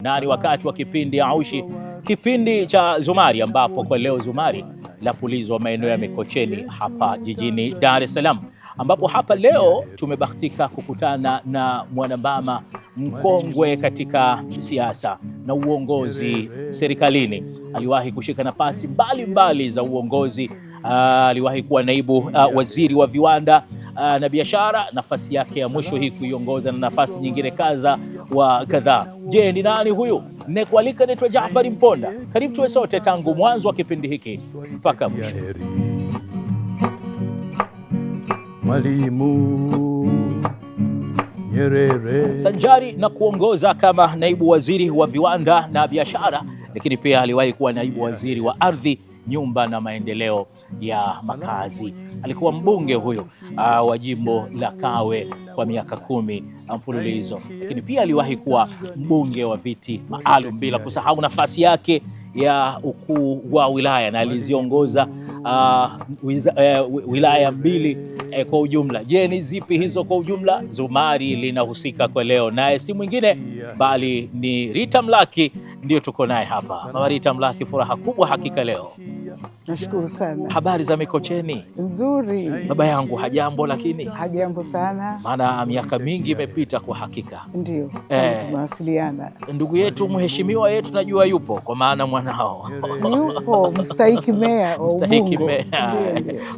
Na ni wakati wa kipindi Aushi, kipindi cha Zumari, ambapo kwa leo Zumari la pulizwa maeneo ya Mikocheni hapa jijini Dar es Salaam, ambapo hapa leo tumebahatika kukutana na mwanamama mkongwe katika siasa na uongozi serikalini. Aliwahi kushika nafasi mbalimbali za uongozi. Aliwahi kuwa naibu waziri wa viwanda na biashara, nafasi yake ya mwisho hii kuiongoza, na nafasi nyingine kadhaa. Je, ni nani huyu? Nekualika naitwa Jaafari Mponda. Karibu tuwe sote tangu mwanzo wa kipindi hiki mpaka mwisho. Mwalimu Nyerere. Sanjari na kuongoza kama naibu waziri wa viwanda na biashara, lakini pia aliwahi kuwa naibu waziri wa ardhi, nyumba na maendeleo ya makazi. Alikuwa mbunge huyo wa jimbo la Kawe kwa miaka 10 mfululizo, lakini pia aliwahi kuwa mbunge wa viti maalum, bila kusahau nafasi yake ya ukuu wa wilaya, na aliziongoza wilaya 2 kwa ujumla. Je, ni zipi hizo kwa ujumla? Zumari linahusika kwa leo, naye si mwingine bali ni Rita Mlaki. Ndio tuko naye hapa. Mama Rita Mlaki, furaha kubwa hakika leo. Nashukuru sana. Habari za Mikocheni? Nzuri. Baba yangu hajambo? Lakini hajambo sana, maana miaka mingi imepita kwa hakika. Ndio tunawasiliana. Ndugu yetu mheshimiwa yetu najua yupo, kwa maana mwanao yupo mstahiki meya wa Ubungo.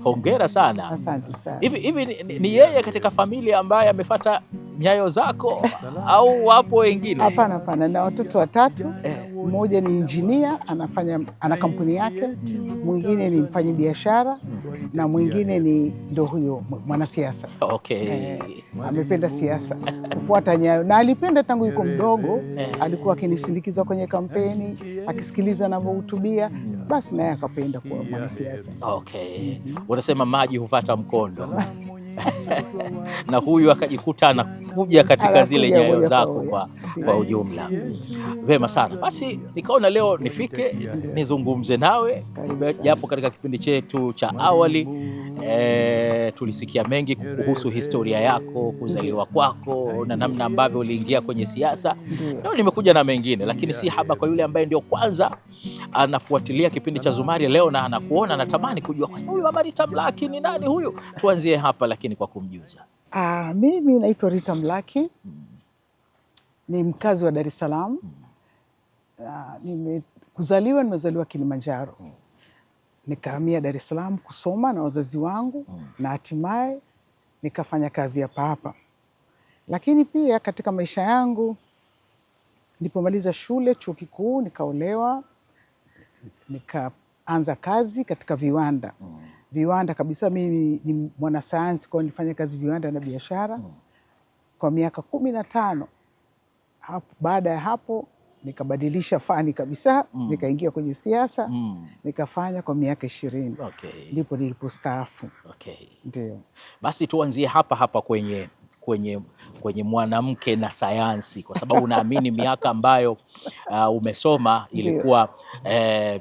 Hongera sana. Asante sana. Hivi ni yeye katika familia ambaye amefuata nyayo zako au wapo wengine? Hapana, na watoto 3. Mmoja ni injinia, ana kampuni yake, mwingine ni mfanyi biashara, na mwingine ni ndo huyo mwanasiasa. Okay. Amependa siasa, kufuata nyayo, na alipenda tangu yuko mdogo. Alikuwa akinisindikiza kwenye kampeni, akisikiliza ninavyohutubia, basi naye akapenda kuwa mwanasiasa. Okay. Unasema maji hufuata mkondo. Na huyu akajikuta anakuja katika zile nyayo zako kwa ujumla. Vema sana. Basi nikaona leo nifike nizungumze nawe, japo katika kipindi chetu cha awali tulisikia mengi kuhusu historia yako, kuzaliwa kwako na namna ambavyo uliingia kwenye siasa. Leo nimekuja na mengine, lakini si haba kwa yule ambaye ndio kwanza anafuatilia kipindi cha Zumari leo na anakuona, natamani kujua huyu Mama Rita Mlaki ni nani huyu. Tuanzie hapa lakini kwa kumjuza. Mimi naitwa Rita Mlaki. Ni mkazi wa Dar es Salaam. Nimezaliwa Kilimanjaro. Nikahamia Dar es Salaam kusoma na wazazi wangu, na hatimaye nikafanya kazi hapa. Lakini pia katika maisha yangu, nilipomaliza shule, chuo kikuu, nikaolewa, nikaanza kazi katika viwanda. Viwanda kabisa. Mimi ni mwanasayansi, kwa nilifanya kazi viwanda na biashara kwa miaka 15. Baada ya hapo nikabadilisha fani kabisa, nikaingia kwenye siasa, nikafanya kwa miaka 20. Ndipo nilipostaafu. Ndio. Basi tuanzie hapa kwenye mwanamke na sayansi, kwa sababu naamini miaka ambayo umesoma ilikuwa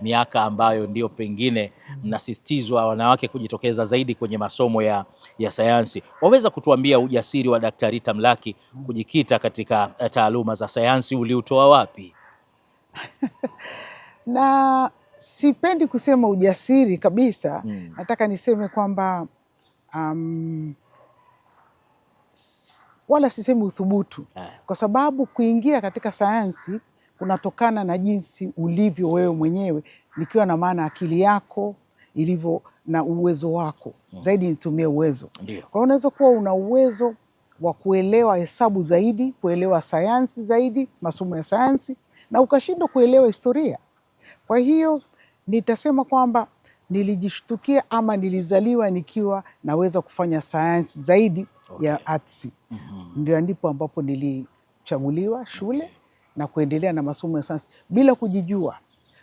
miaka ambayo ndio pengine mnasisitizwa wanawake kujitokeza zaidi kwenye masomo ya sayansi. Waweza kutuambia ujasiri wa Daktari Rita Mlaki kujikita katika taaluma za sayansi uliutoa wapi? Na sipendi kusema ujasiri kabisa. Nataka niseme kwamba wala sisemi uthubutu, kwa sababu kuingia katika sayansi kunatokana na jinsi ulivyo wewe mwenyewe, nikiwa na maana akili yako ilivyo na uwezo wako. Zaidi nitumie uwezo. Kwa hiyo unaweza kuwa una uwezo wa kuelewa hesabu zaidi, kuelewa sayansi zaidi, masomo ya sayansi, na ukashindwa kuelewa historia. Kwa hiyo nitasema kwamba nilijishtukia ama nilizaliwa nikiwa naweza kufanya sayansi zaidi ya arts. Ndipo ambapo nilichaguliwa shule na kuendelea na masomo ya sayansi bila kujijua.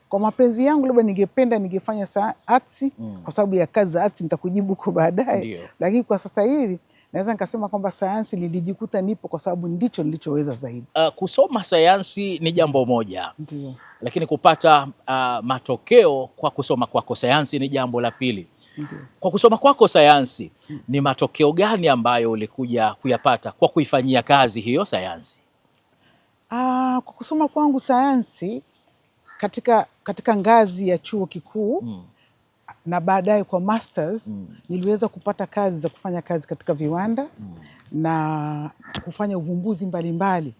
Kwa mapenzi yangu labda ningefanya arts kwa sababu ya kazi za arts, nitakujibu kwa baadaye. Lakini kwa sasa hivi naweza nikasema kwamba sayansi nilijikuta nipo kwa sababu ndicho nilichoweza zaidi. Kusoma sayansi ni jambo moja. Ndio. Lakini kupata matokeo kwa kusoma kwako sayansi ni jambo la pili. Kwa kusoma kwako sayansi, ni matokeo gani ambayo ulikuja kuyapata kwa kuifanyia kazi hiyo sayansi? Kwa kusoma kwangu sayansi katika ngazi ya chuo kikuu na baadaye kwa masters niliweza kupata kazi za kufanya kazi katika viwanda na kufanya uvumbuzi mbalimbali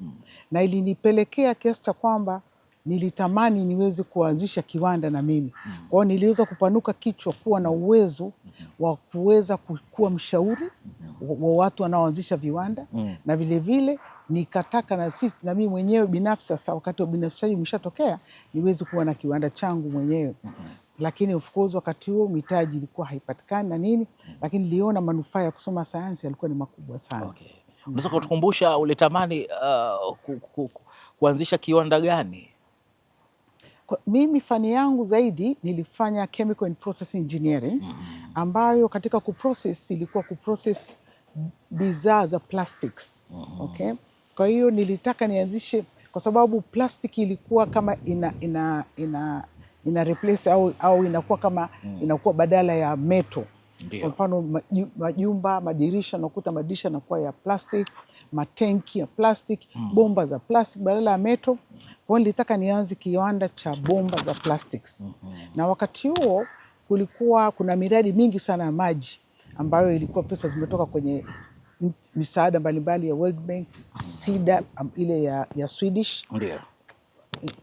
na ilinipelekea kiasi cha kwamba nilitamani niweze kuanzisha kiwanda na mimi. Kwa hiyo niliweza kupanuka kichwa kuwa na uwezo wa kuweza kuwa mshauri wa watu wanaoanzisha viwanda na vile vile nikataka na mimi mwenyewe binafsi, sasa wakati wa binafsi umeshatokea, niweze kuwa na kiwanda changu mwenyewe. Lakini of course wakati huo mitaji ilikuwa haipatikani na nini, lakini niliona manufaa ya kusoma sayansi yalikuwa ni makubwa sana. Okay. Unaweza kutukumbusha ulitamani kuanzisha kiwanda gani? Mimi fani yangu zaidi nilifanya chemical and process engineering ambayo katika kuprocess ilikuwa kuprocess bidhaa za plastics. Okay? Kwa hiyo nilitaka nianzishe, kwa sababu plastic ilikuwa kama ina replace au inakuwa kama inakuwa badala ya metal. Kwa mfano majumba, madirisha, nakuta madirisha yanakuwa ya plastic, matenki ya plastic, bomba za plastic badala ya metal. Kwa hiyo nilitaka nianze kiwanda cha bomba za plastics. Na wakati huo kuna miradi mingi sana ya maji ambayo ilikuwa pesa zimetoka kwenye misaada mbalimbali ya World Bank, SIDA ile ya Swedish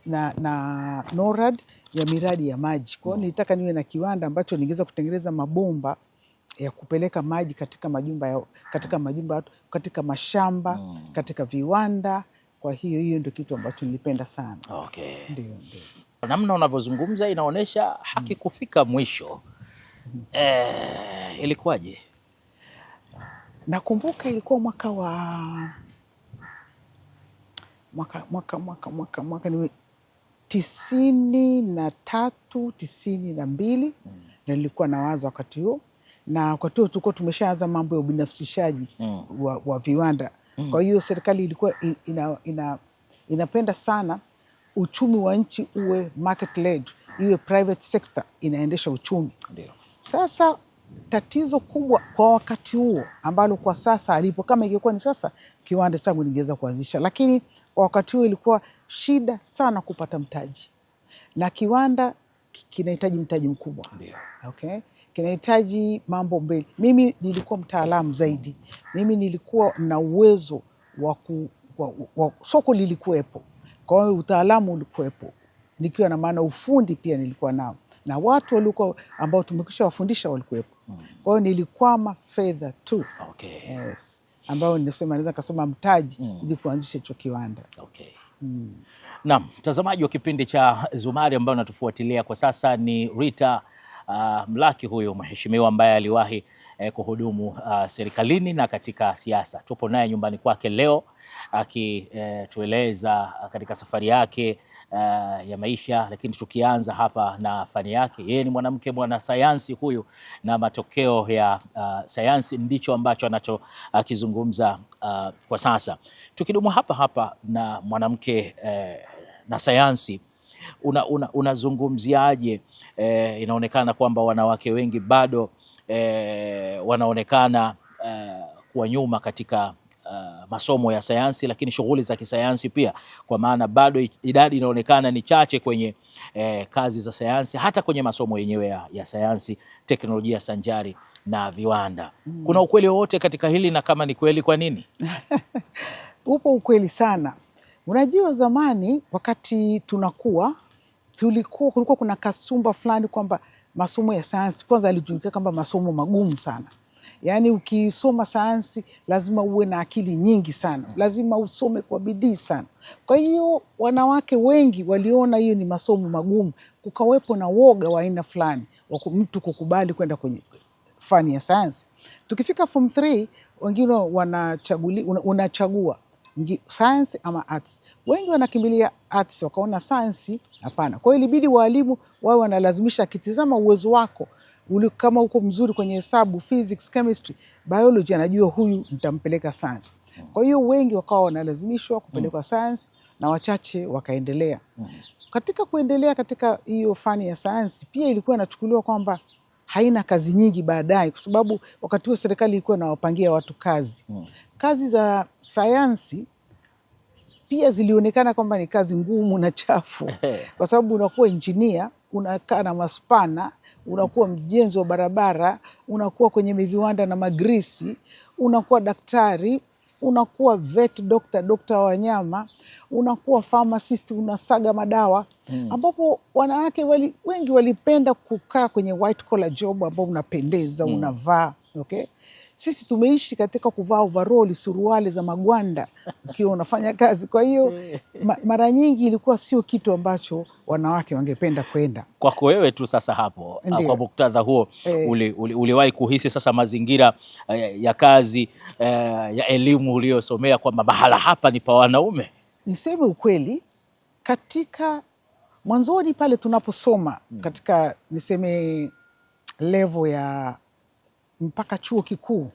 na NORAD ya miradi ya maji. Kwa hiyo nilitaka niwe na kiwanda ambacho ningeweza kutengeneza mabomba ya kupeleka maji katika majumba katika mashamba, katika viwanda. Kwa hiyo ndio kitu ambacho nilipenda sana. Okay. Ndio. Namna unavyozungumza inaonyesha haki kufika mwisho. Ilikuwaje? Nakumbuka ilikuwa mwaka ni 93, 92 na nilikuwa nawaza wakati huo, na wakati huo tulikuwa tumeshaanza mambo ya ubinafsishaji wa viwanda. Kwa hiyo serikali ilikuwa inapenda sana uchumi wa nchi uwe market led, iwe private sector inaendesha uchumi. Sasa tatizo kubwa kwa wakati huo ambalo kwa sasa alipo, kama ingekuwa ni sasa kiwanda changu ningeweza kuanzisha, lakini kwa wakati huo ilikuwa shida sana kupata mtaji, na kiwanda kinahitaji mtaji mkubwa. Okay? Kinahitaji mambo mbele. Mimi nilikuwa mtaalamu zaidi, mimi nilikuwa na uwezo wa soko lilikuwepo, kwa hiyo utaalamu ulikuwepo, nikiwa na maana ufundi pia nilikuwa nao, na watu walikuwa ambao tumekwisha wafundisha walikuwepo. Kwa hiyo nilikwama fedha tu. Okay. Yes. Ambao naweza kusema mtaji ili kuanzisha hicho kiwanda. Okay. Naam, mtazamaji wa kipindi cha Zumari ambao natufuatilia kwa sasa ni Rita Mlaki, huyu mheshimiwa ambaye aliwahi kuhudumu serikalini na katika siasa. Tupo naye nyumbani kwake leo akitueleza katika safari yake ya maisha, lakini tukianza hapa na fani yake. Yeye ni mwanamke mwanasayansi huyu, na matokeo ya sayansi ndicho ambacho anachokizungumza kwa sasa. Tukidumu hapa na mwanamke na sayansi, unazungumziaje? Inaonekana kwamba wanawake wengi bado wanaonekana kuwa nyuma katika masomo ya sayansi, lakini shughuli za kisayansi pia, kwa maana bado idadi inaonekana ni chache kwenye kazi za sayansi, hata kwenye masomo yenyewe ya sayansi, teknolojia sanjari na viwanda. Kuna ukweli wowote katika hili, na kama ni kweli, kwa nini? Upo ukweli sana. Unajua zamani wakati kulikuwa kuna kasumba fulani kwamba masomo ya sayansi kwanza yalijulikana kama masomo magumu sana. Yaani ukisoma sayansi lazima uwe na akili nyingi sana, lazima usome kwa bidii sana. Kwa hiyo wanawake wengi waliona hiyo ni masomo magumu, kukawepo na woga wa aina fulani wa mtu kukubali kwenda kwenye fani ya sayansi. Tukifika form 3 wengine unachagua science ama arts. Wengi wanakimbilia arts, wakaona science hapana. Kwa hiyo ilibidi walimu wao wanalazimisha, akitizama uwezo wako kama uko mzuri kwenye hesabu, physics, chemistry, biology, anajua huyu nitampeleka science. Kwa hiyo wengi wakawa wanalazimishwa kupelekwa science na wachache wakaendelea. Katika kuendelea katika hiyo fani ya science pia ilikuwa inachukuliwa kwamba haina kazi nyingi baadaye, kwa sababu wakati huo serikali ilikuwa inawapangia watu kazi. Kazi za sayansi pia zilionekana kwamba ni kazi ngumu na chafu kwa sababu unakuwa engineer, unakaa na maspana, unakuwa mjenzi wa barabara, unakuwa kwenye viwanda na magrisi, unakuwa daktari, unakuwa vet doctor, dokta wa wanyama, unakuwa pharmacist, unasaga madawa, ambapo wanawake wengi walipenda kukaa kwenye white collar job ambao unapendeza, unavaa, okay? Sisi tumeishi katika kuvaa overall, suruali za magwanda ukiwa unafanya kazi. Kwa hiyo mara nyingi ilikuwa sio kitu ambacho wanawake wangependa kwenda. Kwako wewe tu sasa hapo, kwa muktadha huo, uliwahi kuhisi sasa mazingira ya kazi ya elimu uliyosomea kwamba mahala hapa ni pa wanaume? Niseme ukweli, katika mwanzoni pale tunaposoma katika niseme level ya mpaka chuo kikuu,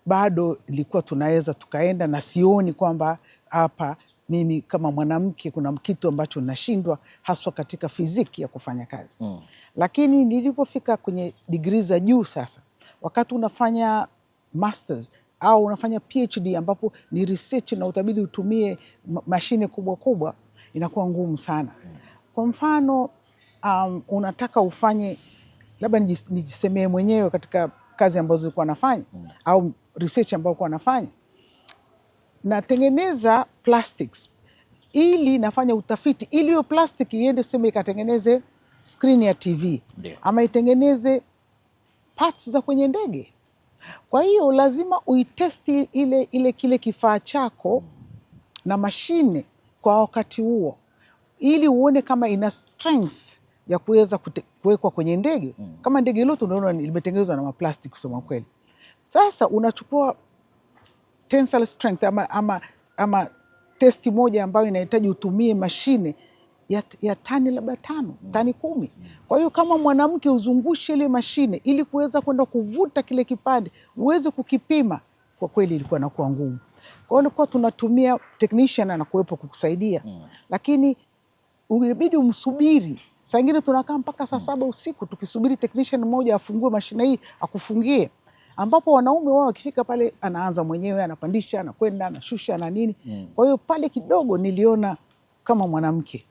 bado ilikuwa tunaweza tukaenda, na sioni kwamba hapa mimi kama mwanamke kuna kitu ambacho nashindwa, haswa katika fiziki ya kufanya kazi. Lakini nilipofika kwenye degree za juu sasa, wakati unafanya masters au unafanya PhD ambapo ni research na utabidi utumie mashine kubwa kubwa, inakuwa ngumu sana. Kwa mfano, unataka ufanye, labda nijisemee mwenyewe katika kazi ambazo nilikuwa nafanya au research ambayo nilikuwa nafanya, natengeneza plastics ili nafanya utafiti ili hiyo plastic iende sema ikatengeneze screen ya TV ama itengeneze parts za kwenye ndege. Kwa hiyo lazima uitesti kile kifaa chako na mashine kwa wakati huo ili uone kama ina strength ya kuweza kuwekwa kwenye ndege. Kama ndege lote unaona limetengenezwa na maplastic kusema kweli. Sasa unachukua tensile strength ama testi moja ambayo inahitaji utumie mashine ya tani labda 5, tani 10. Kwa hiyo kama mwanamke uzungushe ile mashine ili kuweza kwenda kuvuta kile kipande uweze kukipima, kwa kweli ilikuwa inakuwa ngumu. Kwa hiyo ilikuwa tunatumia technician anakuwepo kukusaidia, lakini ungebidi umsubiri. Saa nyingine tunakaa mpaka saa 7 usiku tukisubiri technician mmoja afungue mashine hii akufungie, ambapo wanaume wao wakifika pale anaanza mwenyewe, anapandisha, anakwenda, anashusha na nini. Kwa hiyo pale kidogo niliona kama mwanamke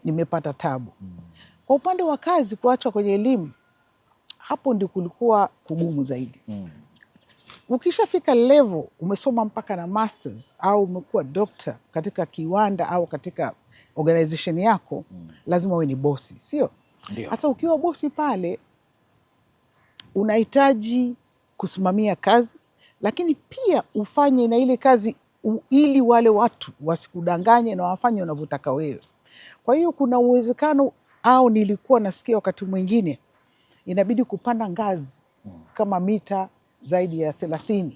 nimepata tabu. Kwa upande wa kazi, kuacha kwenye elimu, hapo ndio kulikuwa kugumu zaidi. Ukishafika level umesoma mpaka na masters au umekuwa doctor katika kiwanda au katika organization yako, lazima uwe ni bosi, sio? Sasa ukiwa bosi pale unahitaji kusimamia kazi, lakini pia ufanye na ile kazi ili wale watu wasikudanganye na wafanye unavyotaka wewe. Kwa hiyo kuna uwezekano, au nilikuwa nasikia wakati mwingine inabidi kupanda ngazi kama mita zaidi ya 30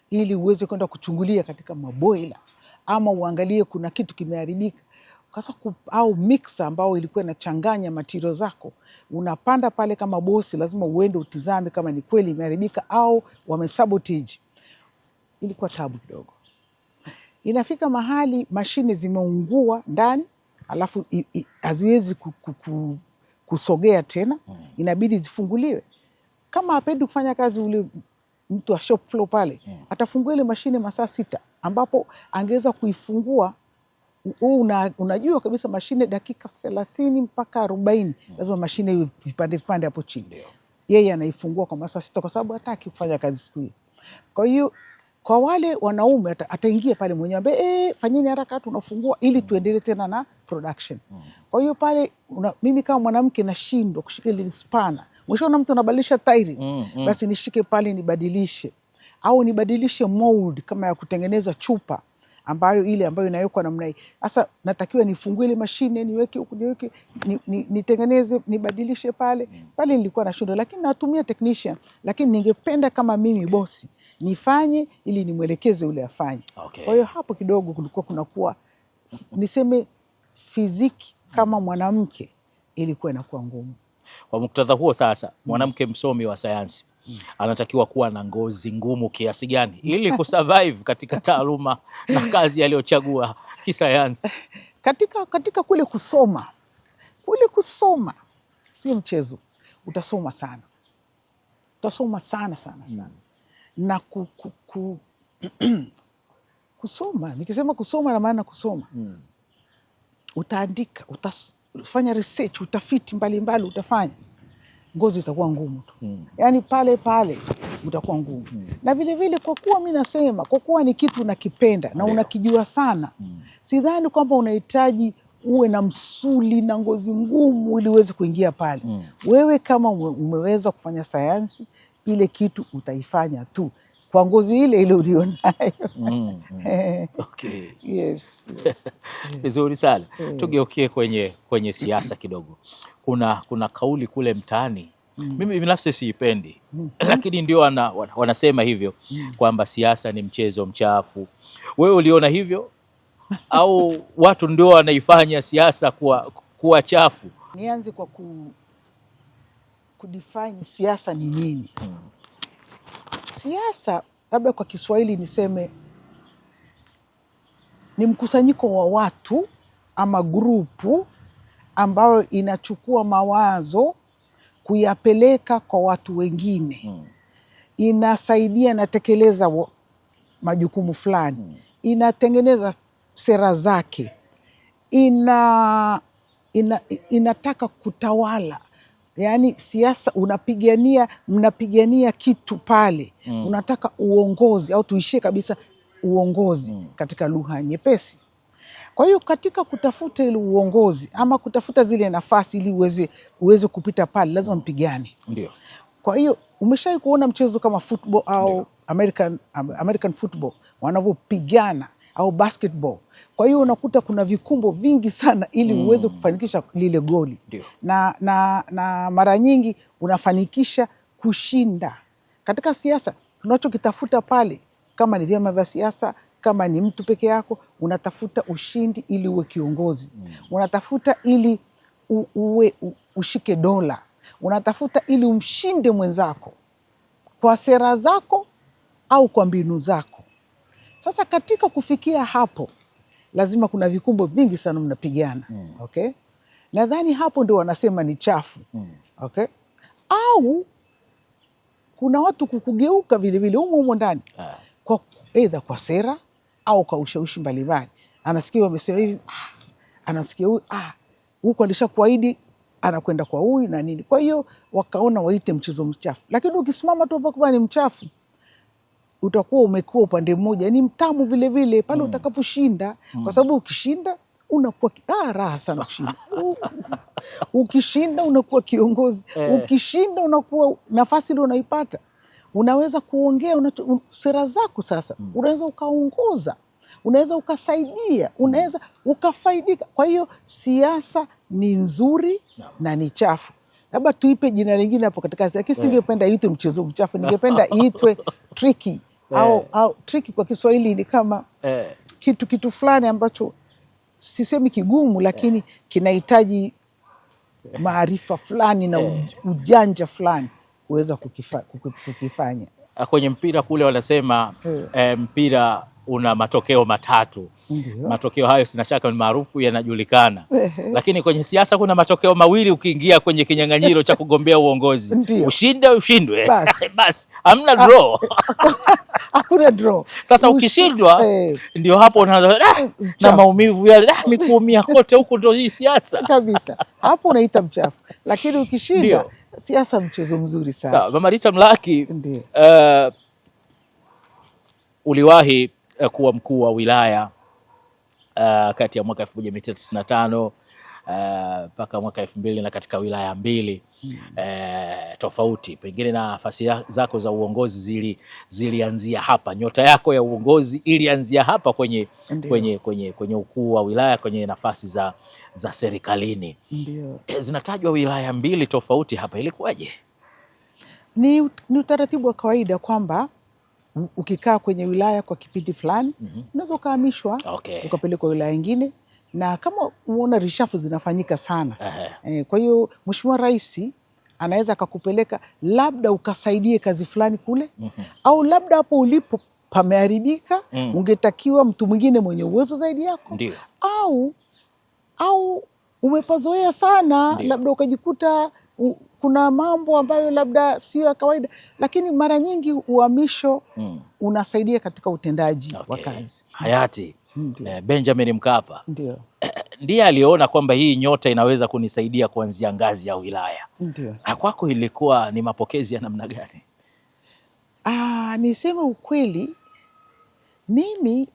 ili uweze kwenda kuchungulia katika maboiler ama uangalie kuna kitu kimeharibika. Sasa au mixer ambao ilikuwa inachanganya material zako, unapanda pale kama bosi, lazima uende utizame kama ni kweli imeharibika au wamesabotage. Ilikuwa tabu kidogo. Inafika mahali mashine zimeungua ndani, alafu haziwezi kusogea tena, inabidi zifunguliwe. Kama hapendi kufanya kazi ule mtu wa shop floor pale, atafungua ile mashine masaa 6, ambapo angeweza kuifungua. Unajua kabisa mashine dakika 30 mpaka 40 lazima mashine iwe vipande hapo chini. Yeye anaifungua kwa masaa 6 kwa sababu hataki kufanya kazi siku hiyo. Kwa hiyo kwa wale wanaume ataingia pale mwenyewe ambaye fanyeni haraka tunafungua ili tuendelee tena na production. Kwa hiyo pale mimi kama mwanamke nashindwa kushika ile spana. Mwisho na mtu anabadilisha tairi, basi nishike pale nibadilishe, au nibadilishe mold kama ya kutengeneza chupa ambayo inawekwa namna hii. Sasa natakiwa nifungue ile mashine, niweke huku, nitengeneze, nibadilishe pale. Pale nilikuwa nashindwa, lakini natumia technician, lakini ningependa kama mimi bosi nifanye ili nimwelekeze ule afanye. Kwa hiyo hapo kidogo kulikuwa kunakuwa niseme fiziki kama mwanamke ilikuwa inakuwa ngumu. Kwa muktadha huo sasa, mwanamke msomi wa sayansi anatakiwa kuwa na ngozi ngumu kiasi gani ili kusurvive katika taaluma na kazi aliyochagua kisayansi? Katika kule kusoma sio mchezo. Utasoma sana. Utasoma sana. Na Kusoma, nikisema kusoma na maana kusoma. Utaandika, utafanya research, utafiti mbalimbali utafanya. Ngozi itakuwa ngumu tu. Yaani pale pale utakuwa ngumu. Na vile vile kwa kuwa mimi nasema, kwa kuwa ni kitu unakipenda na unakijua sana. Sidhani kwamba unahitaji uwe na msuli na ngozi ngumu ili uweze kuingia pale. Wewe kama umeweza kufanya sayansi, ile kitu utaifanya tu kwa ngozi ile ile ulionayo. Okay. Yes. Vizuri sana. Tugeukie kwenye siasa kidogo. Kuna kauli kule mtaani, mimi binafsi siipendi, lakini ndio wanasema hivyo kwamba siasa ni mchezo mchafu. Wewe uliona hivyo au watu ndio wanaifanya siasa kuwa chafu? Nianze kwa kudefine siasa ni nini. Siasa, labda kwa Kiswahili niseme, ni mkusanyiko wa watu ama grupu ambayo inachukua mawazo kuyapeleka kwa watu wengine. Inasaidia, inatekeleza majukumu fulani, inatengeneza sera zake, inataka kutawala. Yaani siasa mnapigania kitu pale. Unataka uongozi, au tuishie kabisa uongozi katika lugha nyepesi. Kwa hiyo katika kutafuta ile uongozi ama kutafuta zile nafasi ili uweze kupita pale, lazima mpigane. Ndio. Kwa hiyo umeshawahi kuona mchezo kama football au American football wanavyopigana, au basketball. Kwa hiyo unakuta kuna vikumbo vingi sana ili uweze kufanikisha lile goli. Na mara nyingi unafanikisha kushinda. Katika siasa tunachokitafuta pale, kama ni vyama vya siasa, kama ni mtu peke yako, unatafuta ushindi ili uwe kiongozi. Unatafuta ili ushike dola. Unatafuta ili umshinde mwenzako kwa sera zako au kwa mbinu zako. Sasa katika kufikia hapo, lazima kuna vikumbo vingi sana mnapigana. Okay? Nadhani hapo ndio wanasema ni chafu. Okay? Au kuna watu kukugeuka vile vile humo ndani. Kwa aidha kwa sera au kwa ushawishi mbalimbali. Anasikia wamesema hivi, anasikia huyu, huko alishakuahidi, anakwenda kwa huyu na nini. Kwa hiyo wakaona waite mchezo mchafu. Lakini ukisimama tu kwa ni mchafu, utakuwa umekuwa upande mmoja, ni mtamu vile vile pale utakaposhinda. Kwa sababu ukishinda unakuwa raha sana kushinda. Ukishinda unakuwa kiongozi. Ukishinda unakuwa nafasi ile unaipata. Unaweza kuongea sera zako sasa. Unaweza ukaongoza. Unaweza ukasaidia. Unaweza ukafaidika. Kwa hiyo siasa ni nzuri na ni chafu. Labda tuipe jina lingine hapo katika siasa. Singependa iitwe mchezo mchafu. Ningependa iitwe tricky. Au tricky kwa Kiswahili ni kama kitu fulani ambacho sisemi kigumu, lakini kinahitaji maarifa fulani na ujanja fulani kuweza kukifanya. Kwenye mpira kule wanasema mpira una matokeo matatu. Matokeo hayo sina shaka ni maarufu, yanajulikana. Lakini kwenye siasa kuna matokeo mawili ukiingia kwenye kinyang'anyiro cha kugombea uongozi. Ushinde ushindwe. Bas, hamna draw. Hakuna draw. Sasa ukishindwa ndio hapo unaanza na maumivu yale, mikuumia kote huko, ndio hii siasa. Kabisa. Hapo unaita mchafu. Lakini ukishinda, siasa mchezo mzuri sana. Sawa, Mama Rita Mlaki, uliwahi kuwa mkuu wa wilaya kati ya mwaka 1995 mpaka mwaka 2000 na katika wilaya 2 tofauti. Pengine nafasi zako za uongozi zilianzia hapa. Nyota yako ya uongozi ilianzia hapa kwenye ukuu wa wilaya, kwenye nafasi za serikalini. Zinatajwa wilaya 2 tofauti hapa, ilikuwaje? Ni utaratibu wa kawaida kwamba ukikaa kwenye wilaya kwa kipindi fulani, unaweza ukahamishwa ukapelekwa wilaya nyingine, na kama umeona rishafu zinafanyika sana. Kwa hiyo Mheshimiwa Rais anaweza akakupeleka labda ukasaidie kazi fulani kule, au labda hapo ulipo pameharibika, ungetakiwa mtu mwingine mwenye uwezo zaidi yako, au umepazoea sana, labda ukajikuta kuna mambo ambayo labda sio ya kawaida, lakini mara nyingi uhamisho unasaidia katika utendaji wa kazi. Hayati Benjamin Mkapa ndiye aliona kwamba hii nyota inaweza kunisaidia kuanzia ngazi ya wilaya. Kwako ilikuwa ni mapokezi ya namna gani? Niseme ukweli, mimi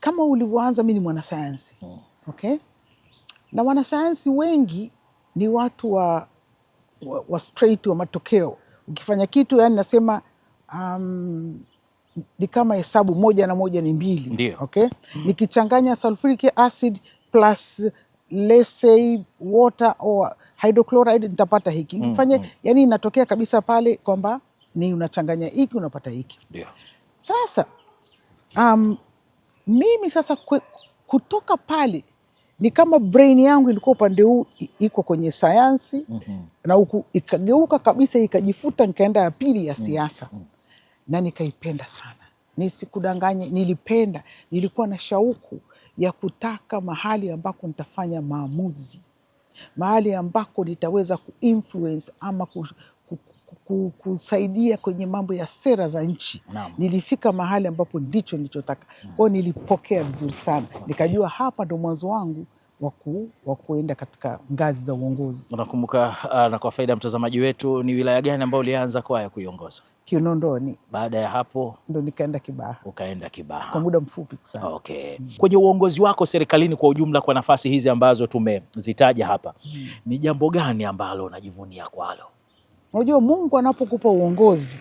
kama ulivyoanza, mimi ni mwanasayansi. Okay? Na wanasayansi wengi ni watu wa straight wa matokeo. Ukifanya kitu, yani nasema ni kama hesabu 1 na 1 ni 2. Okay? Nikichanganya sulfuric acid plus let's say water or hydrochloride nitapata hiki. Nikifanya yani inatokea kabisa pale kwamba ni unachanganya hiki unapata hiki. Sasa mimi sasa kutoka pale ni kama brain yangu ilikuwa upande huu iko kwenye sayansi na huku ikageuka kabisa ikajifuta, nikaenda ya pili ya siasa. Na nikaipenda sana. Nisikudanganye, nilipenda, nilikuwa na shauku ya kutaka mahali ambako nitafanya maamuzi, mahali ambako nitaweza kuinfluence ama kusaidia kwenye mambo ya sera za nchi. Nilifika mahali ambapo ndicho nilichotaka. Kwa nilipokea vizuri sana. Nikajua hapa ndo mwanzo wangu wa kuenda katika ngazi za uongozi. Unakumbuka, na kwa faida mtazamaji wetu, ni wilaya gani ambayo ulianza kwaya kuiongoza? Kinondoni. Baada ya hapo ndo nikaenda Kibaha. Ukaenda Kibaha kwa muda mfupi sana. Okay. Kwenye uongozi wako serikalini kwa ujumla, kwa nafasi hizi ambazo tumezitaja hapa, ni jambo gani ambalo unajivunia kwalo? Unajua, Mungu anapokupa uongozi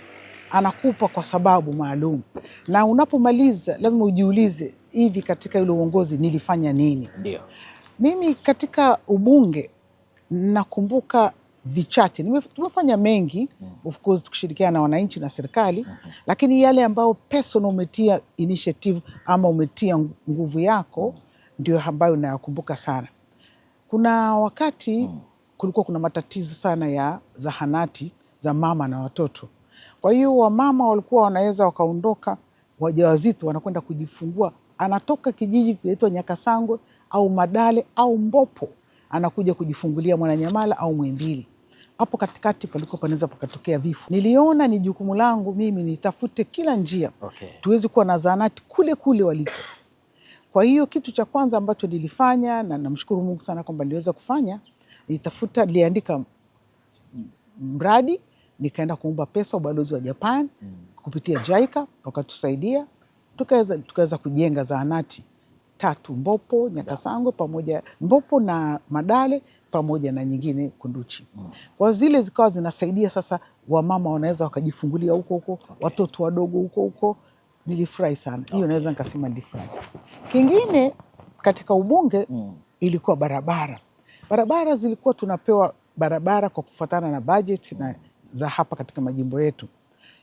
anakupa kwa sababu maalum, na unapomaliza lazima ujiulize, hivi katika ile uongozi nilifanya nini? Ndio. Mimi katika ubunge nakumbuka vichache. Tumefanya mengi, of course tukishirikiana na wananchi na serikali, lakini yale ambayo personal umetia initiative ama umetia nguvu yako ndio ambayo nayakumbuka sana. Kuna wakati kulikuwa kuna matatizo sana ya zahanati za mama na watoto. Kwa hiyo wamama walikuwa wanaweza wakaondoka wajawazito wanakwenda kujifungua, anatoka kijiji kinaitwa Nyakasangwe au Madale au Mbopo, anakuja kujifungulia Mwananyamala au Muhimbili. Hapo katikati palikuwa panaweza pakatokea vifo. Niliona ni jukumu langu mimi nitafute kila njia tuweze kuwa na zahanati kule kule waliko. Kwa hiyo kitu cha kwanza ambacho nilifanya, na namshukuru Mungu sana kwamba niliweza kufanya, niliandika mradi, nikaenda kuomba pesa ubalozi wa Japan kupitia JICA, wakatusaidia, tukaweza kujenga zahanati 3 Mbopo, Nyakasangwe pamoja, Mbopo na Madale pamoja na nyingine Kunduchi. Kwa zile zikawa zinasaidia sasa wamama wanaweza wakajifungulia huko, watoto wadogo huko. Nilifurahi sana. Hiyo naweza nikasema nilifurahi. Kingine katika ubunge ilikuwa barabara. Barabara zilikuwa tunapewa barabara kwa kufuatana na budget na za hapa katika majimbo yetu.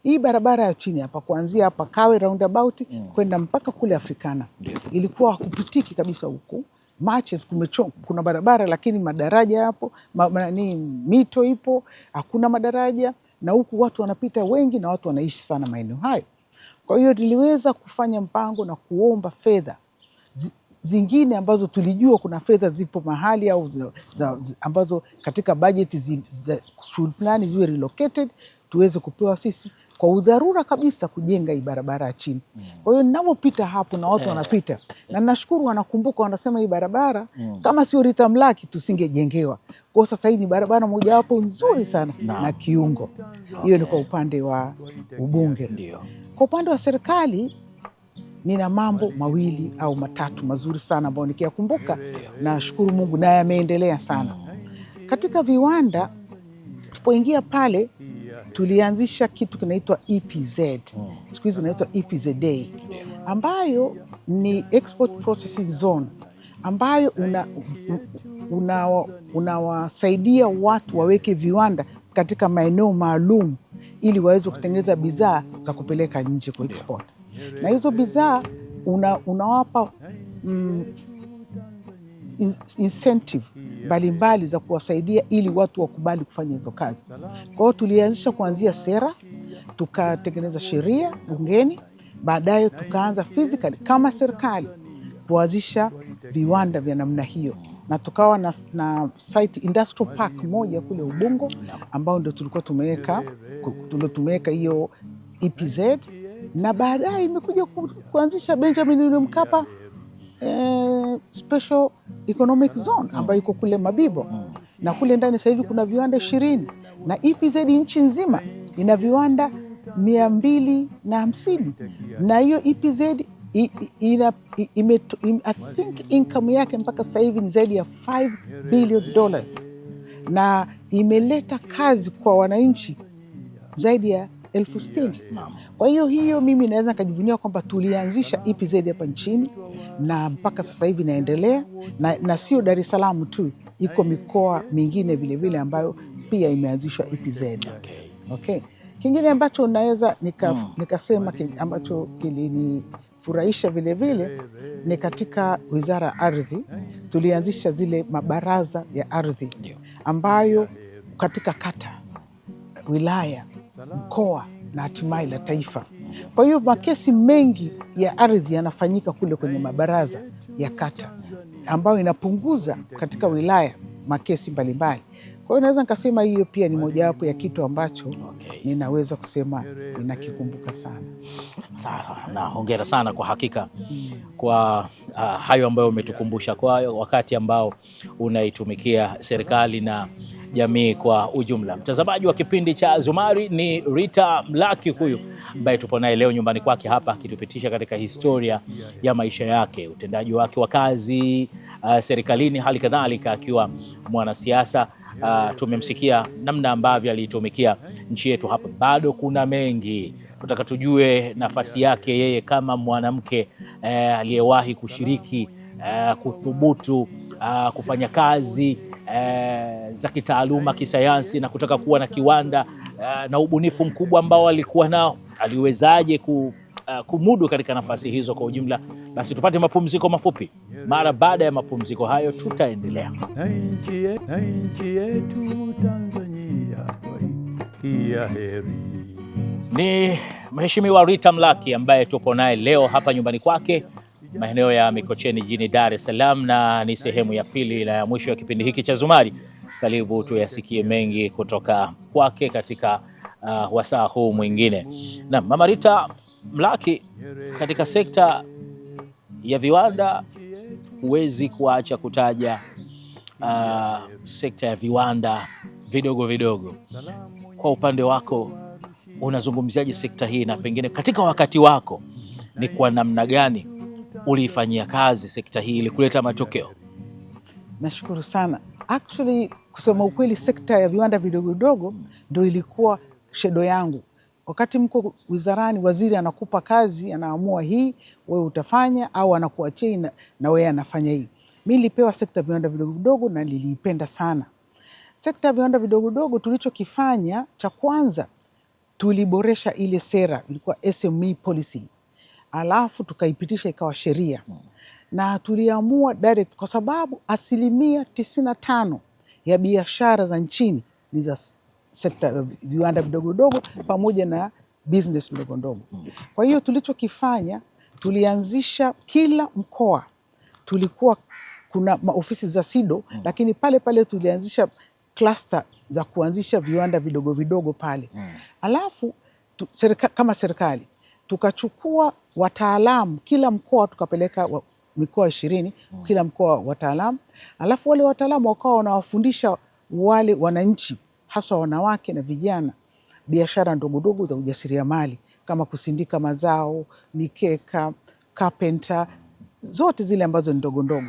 Hii barabara ya chini hapa kuanzia hapa Kawe roundabout kwenda mpaka kule Afrikana ilikuwa hakupitiki kabisa huko. Matches kuna barabara lakini madaraja hapo, mito ipo, hakuna madaraja, na huku watu wanapita wengi na watu wanaishi sana maeneo hayo. Kwa hiyo niliweza kufanya mpango na kuomba fedha zingine ambazo tulijua kuna fedha zipo mahali au ambazo katika budget za shule fulani ziwe relocated, tuweze kupewa sisi kwa udharura kabisa kujenga hii barabara chini. Kwa hiyo ninapopita hapo na watu wanapita, na nashukuru wanakumbuka, wanasema hii barabara kama sio Rita Mlaki tusingejengewa. Kwa sasa hii ni barabara moja wapo nzuri sana na kiungo. Hiyo ni kwa upande wa ubunge. Kwa upande wa serikali nina mambo 2 au 3 mazuri sana ambayo nikiyakumbuka nashukuru Mungu na yameendelea sana. Katika viwanda tulipoingia pale tulianzisha kitu kinaitwa EPZ. Siku hizi inaitwa EPZA, ambayo ni Export Processing Zone, ambayo unawasaidia watu waweke viwanda katika maeneo maalum ili waweze kutengeneza bidhaa za kupeleka nje kwa export. Na hizo bidhaa unawapa incentive mbalimbali za kuwasaidia ili watu wakubali kufanya hizo kazi. Kwa hiyo tulianzisha kuanzia sera, tukatengeneza sheria bungeni, baadaye tukaanza physically kama serikali kuanzisha viwanda vya namna hiyo. na tukawa na site industrial park moja kule Ubungo ambao ndio tulikuwa tumeweka hiyo EPZ, na baadaye imekuja kuanzisha Benjamin William Mkapa Special Economic Zone ambayo iko kule Mabibo, na kule ndani sasa hivi kuna viwanda 20, na EPZ nchi nzima ina viwanda 250, na hiyo EPZ I think income yake mpaka sasa hivi ni zaidi ya $5 billion, na imeleta kazi kwa wananchi zaidi ya 60,000. Kwa hiyo mimi naweza nikajivunia kwamba tulianzisha EPZ hapa nchini, na mpaka sasa hivi inaendelea, na sio Dar es Salaam tu, iko mikoa mingine vile vile ambayo pia imeanzishwa EPZ. Okay. Kingine ambacho naweza nikasema ambacho kilinifurahisha vile vile ni katika Wizara ya Ardhi tulianzisha zile mabaraza ya ardhi ambayo katika kata, wilaya, mkoa na hatimaye la taifa. Kwa hiyo makesi mengi ya ardhi yanafanyika kule kwenye mabaraza ya kata, ambayo inapunguza katika wilaya makesi mbalimbali. Kwa hiyo naweza nikasema hiyo pia ni mojawapo ya kitu ambacho ninaweza kusema ninakikumbuka sana. Sawa, na hongera sana kwa hakika kwa hayo ambayo umetukumbusha kwayo wakati ambao unaitumikia serikali na jamii kwa ujumla. Mtazamaji wa kipindi cha Zumari, ni Rita Mlaki huyu ambaye tupo naye leo nyumbani kwake hapa akitupitisha katika historia ya maisha yake, utendaji wake wa kazi serikalini, hali kadhalika akiwa mwanasiasa. Tumemsikia namna ambavyo alitumikia nchi yetu hapa. Bado kuna mengi tutaka tujue nafasi yake yeye kama mwanamke aliyewahi kushiriki kuthubutu kufanya kazi za kitaaluma, kisayansi, na kutaka kuwa na kiwanda na ubunifu mkubwa ambao alikuwa nao. Aliwezaje kumudu katika nafasi hizo kwa ujumla? Basi tupate mapumziko mafupi. Mara baada ya mapumziko hayo tutaendelea. Na nchi yetu Tanzania ya heri. Ni Mheshimiwa Rita Mlaki ambaye tupo naye leo hapa nyumbani kwake maeneo ya Mikocheni jijini Dar es Salaam, na ni sehemu ya pili na ya mwisho ya kipindi hiki cha Zumari. Karibu tuyasikie mengi kutoka kwake katika wasaa huu mwingine. Na Mama Rita Mlaki, katika sekta ya viwanda huwezi kuacha kutaja sekta ya viwanda vidogo vidogo. Kwa upande wako unazungumziaje sekta hii, na pengine katika wakati wako ni kwa namna gani uliifanyia kazi sekta hii ili kuleta matokeo? Nashukuru sana. Actually, kusema ukweli, sekta ya viwanda vidogo vidogo ndio ilikuwa shedo yangu. Wakati mko wizarani, waziri anakupa kazi, anaamua hii wewe utafanya, au anakuachia na wewe anafanya hii. Mimi nilipewa sekta ya viwanda vidogo vidogo na niliipenda sana. Sekta ya viwanda vidogo vidogo tulichokifanya cha kwanza, tuliboresha ile sera, ilikuwa SME policy. Alafu tukaipitisha ikawa sheria. Na tuliamua direct, kwa sababu 95% ya biashara za nchini ni za sekta ya viwanda vidogo vidogo pamoja na business ndogo ndogo. Kwa hiyo tulichokifanya, tulianzisha kila mkoa tulikuwa kuna maofisi za SIDO, lakini pale pale tulianzisha cluster za kuanzisha viwanda vidogo vidogo pale. Alafu kama serikali tukachukua wataalamu kila mkoa, tukapeleka mikoa 20 kila mkoa wataalamu. Alafu wale wataalamu wakawa wanawafundisha wale wananchi, haswa wanawake na vijana, biashara ndogo ndogo za ujasiriamali kama kusindika mazao, mikeka, carpenter, zote zile ambazo ni ndogo ndogo.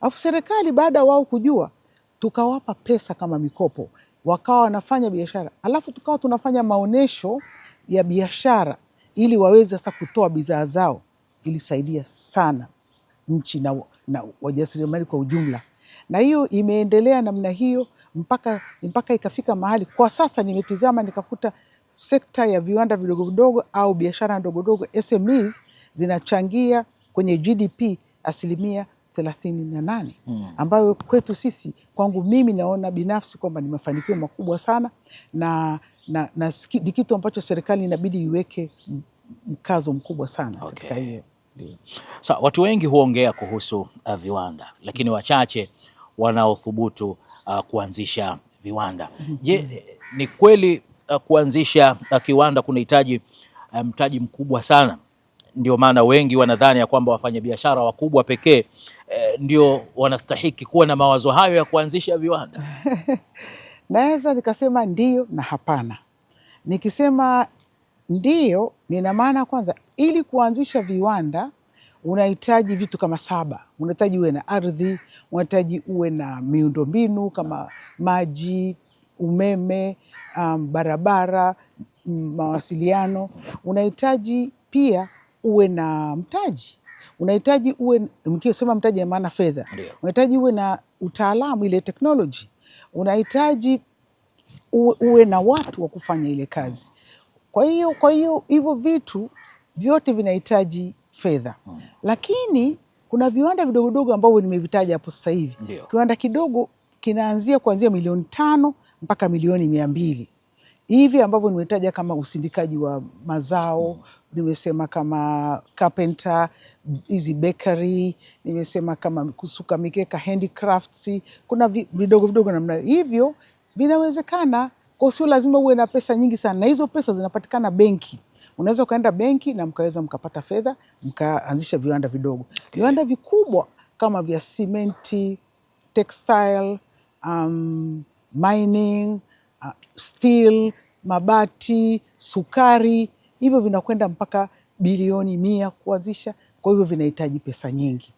Alafu serikali baada wao kujua, tukawapa pesa kama mikopo, wakawa wanafanya biashara. Alafu tukawa tunafanya maonesho ya biashara ili waweze sasa kutoa bidhaa zao. Ilisaidia sana nchi na wajasiriamali kwa ujumla. Na hiyo imeendelea namna hiyo mpaka ikafika mahali kwa sasa nimetizama nikakuta sekta ya viwanda vidogo vidogo au biashara ndogo ndogo SMEs zinachangia kwenye GDP 38%, ambayo kwetu sisi, kwangu mimi naona binafsi kwamba ni mafanikio makubwa sana, na ni kitu ambacho serikali inabidi iweke mkazo mkubwa sana katika hiyo. Watu wengi huongea kuhusu viwanda, lakini wachache wanaothubutu kuanzisha viwanda. Je, ni kweli kuanzisha kiwanda kunahitaji mtaji mkubwa sana? Ndio maana wengi wanadhani ya kwamba wafanyabiashara wakubwa pekee ndio wanastahiki kuwa na mawazo hayo ya kuanzisha viwanda? Naweza nikasema ndio na hapana. Nikisema ndio, nina maana kwanza, ili kuanzisha viwanda unahitaji vitu kama 7. Unahitaji uwe na ardhi, unahitaji uwe na miundombinu kama maji, umeme, barabara, mawasiliano. Unahitaji pia uwe na mtaji. Unahitaji uwe, mkisema mtaji ya maana fedha. Unahitaji uwe na utaalamu, ile technology. Unahitaji uwe na watu wa kufanya ile kazi. Kwa hiyo hivyo vitu vyote vinahitaji fedha. Lakini kuna viwanda vidogo vidogo ambavyo nimevitaja hapo sasa hivi. Kiwanda kidogo kinaanzia kuanzia milioni 5 mpaka milioni 200. Hivi ambavyo nimetaja kama usindikaji wa mazao, nimesema kama carpenter, hizi bakery, nimesema kama kusuka mikeka, handicrafts. Kuna vidogo vidogo namna hivyo vinawezekana. Kwa sio lazima uwe na pesa nyingi sana, na hizo pesa zinapatikana benki. Unaweza ukaenda benki na mkaweza mkapata fedha, mkaanzisha viwanda vidogo. Viwanda vikubwa kama vya simenti, textile, mining, steel, mabati, sukari, hivyo vinakwenda mpaka bilioni 100 kuanzisha. Kwa hivyo vinahitaji pesa nyingi.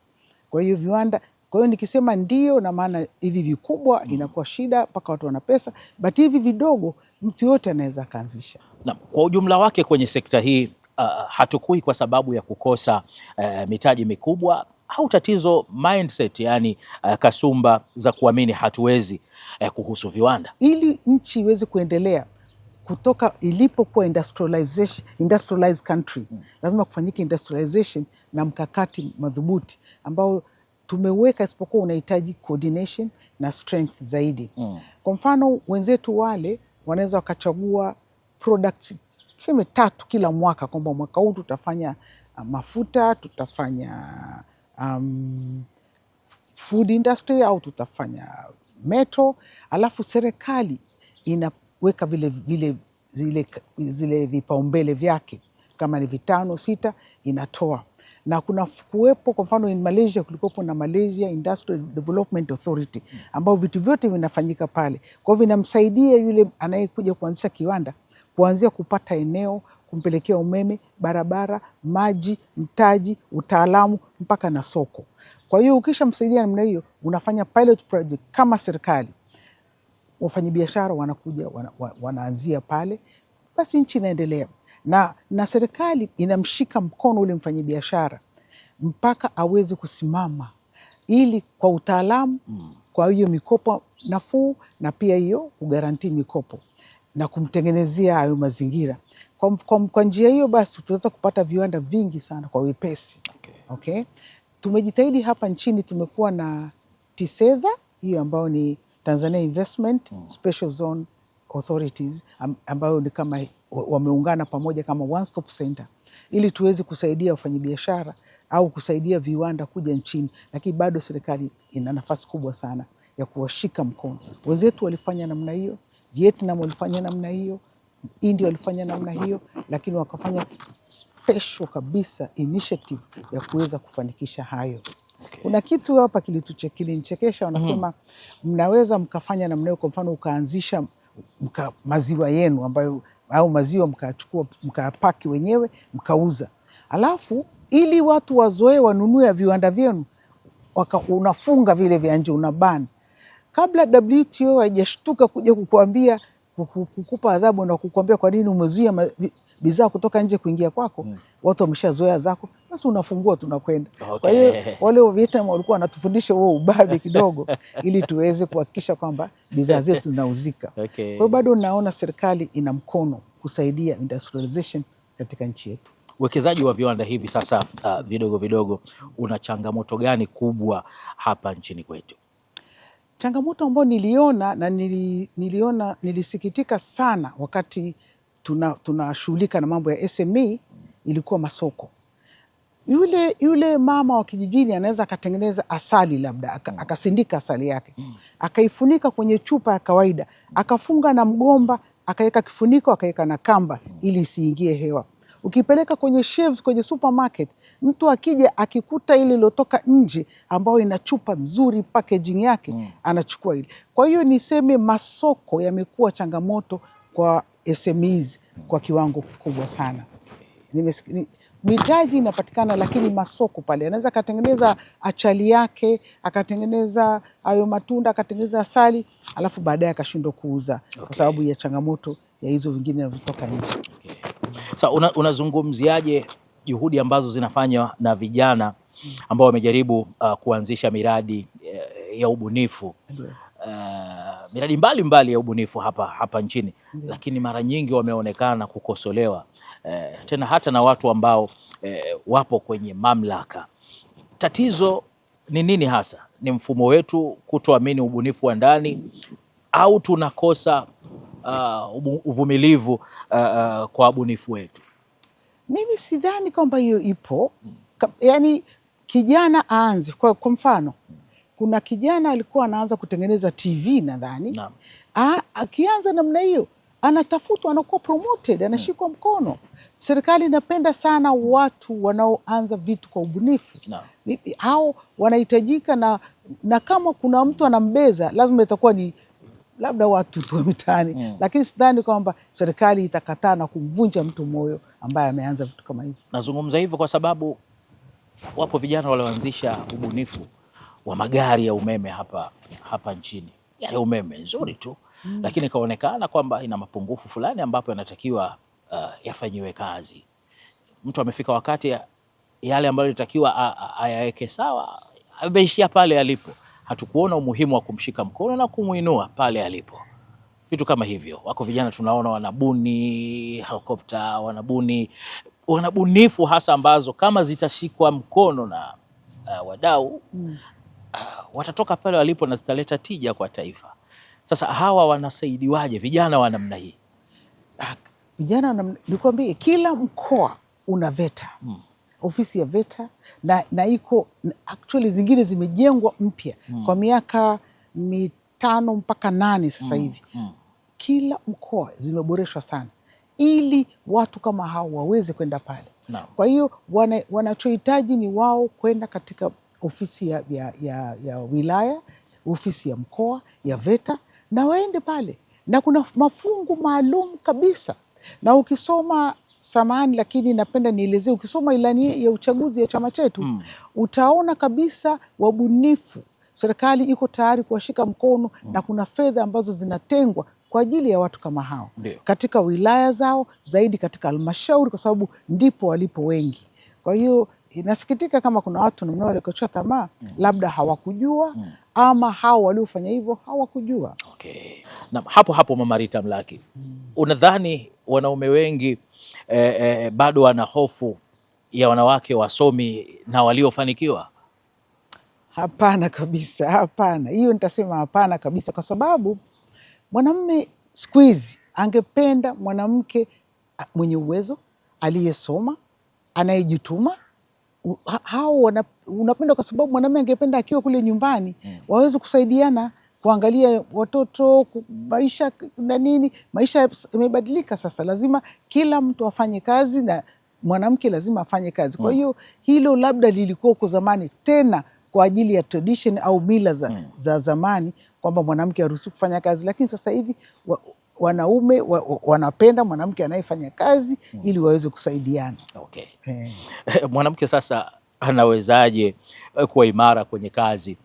Kwa hiyo viwanda, kwa hiyo nikisema ndio, na maana hivi vikubwa inakuwa shida mpaka watu wana pesa, but hivi vidogo mtu yote anaweza kaanzisha. Na kwa ujumla wake kwenye sekta hii hatukui kwa sababu ya kukosa mitaji mikubwa, au tatizo mindset, yani kasumba za kuamini hatuwezi kuhusu viwanda? Ili nchi iweze kuendelea kutoka ilipokuwa industrialized country, lazima kufanyike industrialization na mkakati madhubuti ambao tumeweka, isipokuwa unahitaji coordination na strength zaidi. Kwa mfano, wenzetu wale wanaweza wakachagua products tuseme 3 kila mwaka, kwamba mwaka huu tutafanya mafuta, tutafanya food industry, au tutafanya metal, alafu serikali inaweka zile vipaumbele vyake, kama ni 5 6 inatoa. Na kuna kuwepo, kwa mfano in Malaysia kulikuwepo na Malaysia Industrial Development Authority, ambao vitu vyote vinafanyika pale. Kwa hivyo vinamsaidia yule anayekuja kuanzisha kiwanda kuanzia kupata eneo, kumpelekea umeme, barabara, maji, mtaji, utaalamu, mpaka na soko. Kwa hiyo ukishamsaidia namna hiyo, unafanya pilot project kama serikali, wafanyabiashara wanakuja wanaanzia pale, basi nchi inaendelea. Na serikali inamshika mkono ule mfanyabiashara mpaka aweze kusimama, ili kwa utaalamu, kwa hiyo mikopo nafuu, na pia hiyo kugaranti mikopo na kumtengenezea hayo mazingira. Kwa njia hiyo basi tutaweza kupata viwanda vingi sana kwa wepesi. Okay. Tumejitahidi hapa nchini, tumekuwa na TISEZA, hiyo ambayo ni Tanzania Investment Special Zone Authorities, ambayo ni kama wameungana pamoja kama one stop center, ili tuweze kusaidia wafanyabiashara au kusaidia viwanda kuja nchini. Lakini bado serikali ina nafasi kubwa sana ya kuwashika mkono. Wenzetu walifanya namna hiyo, Vietnam walifanya namna hiyo, India walifanya namna hiyo, lakini wakafanya special kabisa initiative ya kuweza kufanikisha hayo. Kuna kitu hapa kilinichekesha, wanasema mnaweza mkafanya namna hiyo, kwa mfano ukaanzisha maziwa yenu ambayo, au maziwa mkachukua mkapaki wenyewe mkauza, alafu ili watu wazoe wanunue viwanda vyenu, unafunga vile vya nje, unabani. Kabla WTO haijashtuka kuja kukuambia, kukupa adhabu na kukuambia kwa nini umezuia bidhaa kutoka nje kuingia kwako, watu wameshazoea zako, basi unafungua, tunakwenda. Kwa hiyo wale wa Vietnam walikuwa wanatufundisha huo ubabe kidogo ili tuweze kuhakikisha kwamba bidhaa zetu zinauzika. Kwa hiyo bado naona serikali ina mkono kusaidia industrialization katika nchi yetu. Uwekezaji wa viwanda hivi sasa vidogo vidogo una changamoto gani kubwa hapa nchini kwetu? Changamoto ambayo niliona na nilisikitika sana wakati tunashughulika na mambo ya SME ilikuwa masoko. Yule mama wa kijijini anaweza akatengeneza asali, labda akasindika asali yake, akaifunika kwenye chupa ya kawaida, akafunga na mgomba, akaweka kifuniko, akaweka na kamba ili isiingie hewa. Ukipeleka kwenye shelves kwenye supermarket, mtu akija akikuta ile iliyotoka nje ambayo ina chupa nzuri packaging yake, anachukua ile. Kwa hiyo niseme masoko yamekuwa changamoto kwa SMEs kwa kiwango kikubwa sana. Mitaji inapatikana, lakini masoko pale anaweza akatengeneza achali yake, akatengeneza hayo matunda, akatengeneza asali, alafu baadaye akashindwa kuuza kwa sababu ya changamoto ya hizo vingine vinavyotoka nje. Sasa unazungumziaje juhudi ambazo zinafanywa na vijana ambao wamejaribu kuanzisha miradi ya ubunifu, miradi mbalimbali ya ubunifu hapa nchini, lakini mara nyingi wameonekana kukosolewa tena hata na watu ambao wapo kwenye mamlaka. Tatizo ni nini hasa? Ni mfumo wetu kutoamini ubunifu wa ndani, au tunakosa uvumilivu kwa wabunifu wetu? Mimi sidhani kwamba hiyo ipo. Yani kijana aanze kwa mfano, kuna kijana alikuwa anaanza kutengeneza TV nadhani, akianza namna hiyo anatafutwa, anakuwa promoted, anashikwa mkono. Serikali inapenda sana watu wanaoanza vitu kwa ubunifu. Hao wanahitajika, na kama kuna mtu anambeza lazima itakuwa ni labda watu tu mitaani, lakini sidhani kwamba serikali itakataa na kumvunja mtu moyo ambaye ameanza vitu kama hivi. Nazungumza hivyo kwa sababu wapo vijana walioanzisha ubunifu wa magari ya umeme hapa nchini. Ya umeme nzuri tu, lakini kaonekana kwamba ina mapungufu fulani ambapo yanatakiwa yafanyiwe kazi. Mtu amefika wakati yale ambayo ilitakiwa ayaweke sawa, ameishia pale alipo. Hatukuona umuhimu wa kumshika mkono na kumuinua pale alipo. Vitu kama hivyo. Wako vijana tunaona wanabuni helikopta, wanabunifu hasa ambazo kama zitashikwa mkono na wadau, watatoka pale walipo na zitaleta tija kwa taifa. Sasa hawa wanasaidiwaje vijana wa namna hii? Vijana, nikwambie, kila mkoa una VETA, ofisi ya VETA, na iko actually zingine zimejengwa mpya kwa miaka 5 mpaka 8 sasa hivi. Kila mkoa zimeboreshwa sana ili watu kama hao waweze kwenda pale. Kwa hiyo wanachohitaji ni wao kwenda katika ofisi ya wilaya, ofisi ya mkoa ya VETA, na waende pale, na kuna mafungu maalum kabisa. Na ukisoma, samahani lakini napenda nielezee, ukisoma ilani ya uchaguzi ya chama chetu, utaona kabisa wabunifu, serikali iko tayari kuwashika mkono, na kuna fedha ambazo zinatengwa kwa ajili ya watu kama hao katika wilaya zao, zaidi katika halmashauri, kwa sababu ndipo walipo wengi. Kwa hiyo inasikitika kama kuna watu walikocha tamaa, labda hawakujua, ama hao waliofanya hivyo hawakujua. Na hapo Mama Rita Mlaki, unadhani wanaume wengi bado wana hofu ya wanawake wasomi na waliofanikiwa? Hapana kabisa, hapana. Hiyo nitasema hapana kabisa, kwa sababu mwanamume siku hizi angependa mwanamke mwenye uwezo, aliyesoma, anayejituma. Hao unapenda kwa sababu mwanamume angependa akiwa kule nyumbani waweze kusaidiana kuangalia watoto, maisha na nini. Maisha yamebadilika sasa, lazima kila mtu afanye kazi, na mwanamke lazima afanye kazi. Kwa hiyo hilo labda lilikuwa huko zamani, tena kwa ajili ya tradition au mila za zamani, kwamba mwanamke haruhusiwi kufanya kazi, lakini sasa hivi wanaume wanapenda mwanamke anayefanya kazi ili waweze kusaidiana. Mwanamke sasa anawezaje kuwa imara kwenye kazi